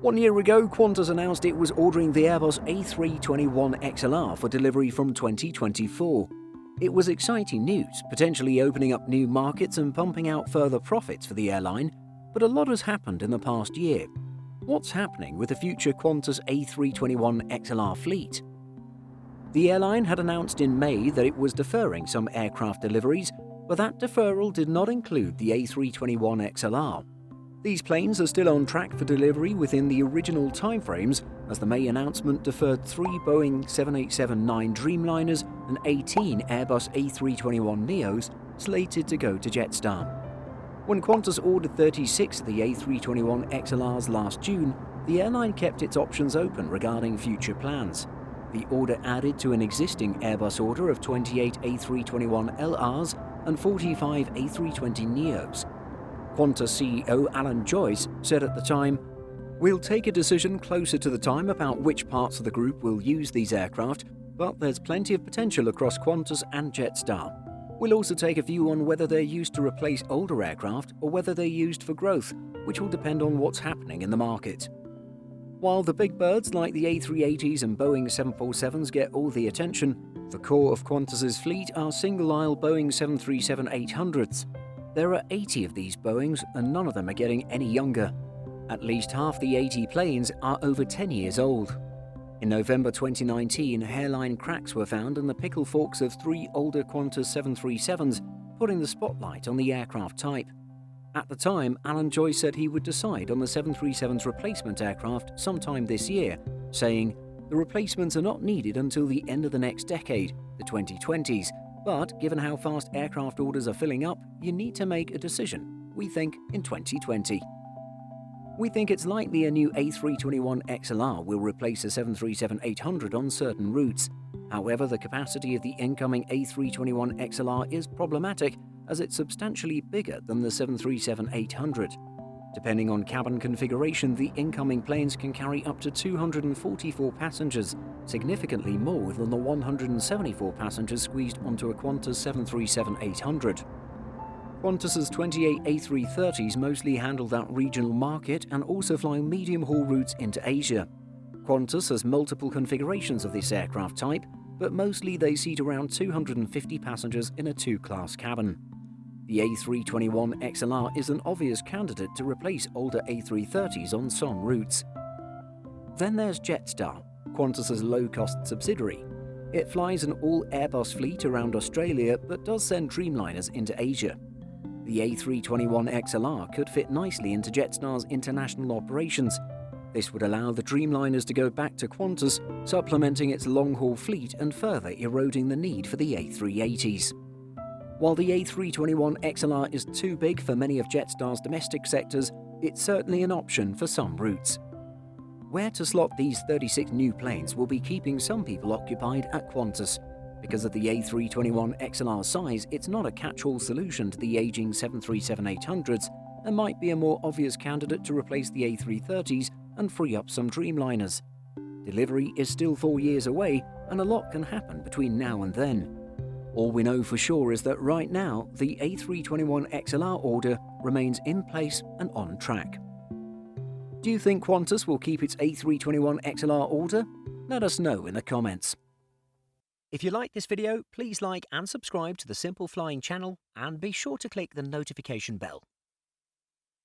1 year ago, Qantas announced it was ordering the Airbus A321XLR for delivery from 2024. It was exciting news, potentially opening up new markets and pumping out further profits for the airline, but a lot has happened in the past year. What's happening with the future Qantas A321XLR fleet? The airline had announced in May that it was deferring some aircraft deliveries, but that deferral did not include the A321XLR. These planes are still on track for delivery within the original timeframes, as the May announcement deferred 3 Boeing 787-9 Dreamliners and 18 Airbus A321neos slated to go to Jetstar. When Qantas ordered 36 of the A321XLRs last June, the airline kept its options open regarding future plans. The order added to an existing Airbus order of 28 A321LRs and 45 A320neos. Qantas CEO Alan Joyce said at the time, "We'll take a decision closer to the time about which parts of the group will use these aircraft, but there's plenty of potential across Qantas and Jetstar. We'll also take a view on whether they're used to replace older aircraft or whether they're used for growth, which will depend on what's happening in the market." While the big birds like the A380s and Boeing 747s get all the attention, the core of Qantas's fleet are single-aisle Boeing 737-800s. There are 80 of these Boeings, and none of them are getting any younger. At least half the 80 planes are over 10 years old. In November 2019, hairline cracks were found in the pickle forks of 3 older Qantas 737s, putting the spotlight on the aircraft type. At the time, Alan Joyce said he would decide on the 737's replacement aircraft sometime this year, saying, "The replacements are not needed until the end of the next decade, the 2020s, but given how fast aircraft orders are filling up, you need to make a decision, we think, in 2020. We think it's likely a new A321XLR will replace a 737-800 on certain routes. However, the capacity of the incoming A321XLR is problematic as it's substantially bigger than the 737-800. Depending on cabin configuration, the incoming planes can carry up to 244 passengers, significantly more than the 174 passengers squeezed onto a Qantas 737-800. Qantas's 28 A330s mostly handle that regional market and also fly medium-haul routes into Asia. Qantas has multiple configurations of this aircraft type, but mostly they seat around 250 passengers in a 2-class cabin. The A321XLR is an obvious candidate to replace older A330s on some routes. Then there's Jetstar, Qantas's low-cost subsidiary. It flies an all-Airbus fleet around Australia but does send Dreamliners into Asia. The A321XLR could fit nicely into Jetstar's international operations. This would allow the Dreamliners to go back to Qantas, supplementing its long-haul fleet and further eroding the need for the A380s. While the A321XLR is too big for many of Jetstar's domestic sectors, it's certainly an option for some routes. Where to slot these 36 new planes will be keeping some people occupied at Qantas. Because of the A321XLR size, it's not a catch-all solution to the aging 737-800s and might be a more obvious candidate to replace the A330s and free up some Dreamliners. Delivery is still 4 years away, and a lot can happen between now and then. All we know for sure is that right now, the A321XLR order remains in place and on track. Do you think Qantas will keep its A321XLR order? Let us know in the comments. If you like this video, please like and subscribe to the Simple Flying channel and be sure to click the notification bell.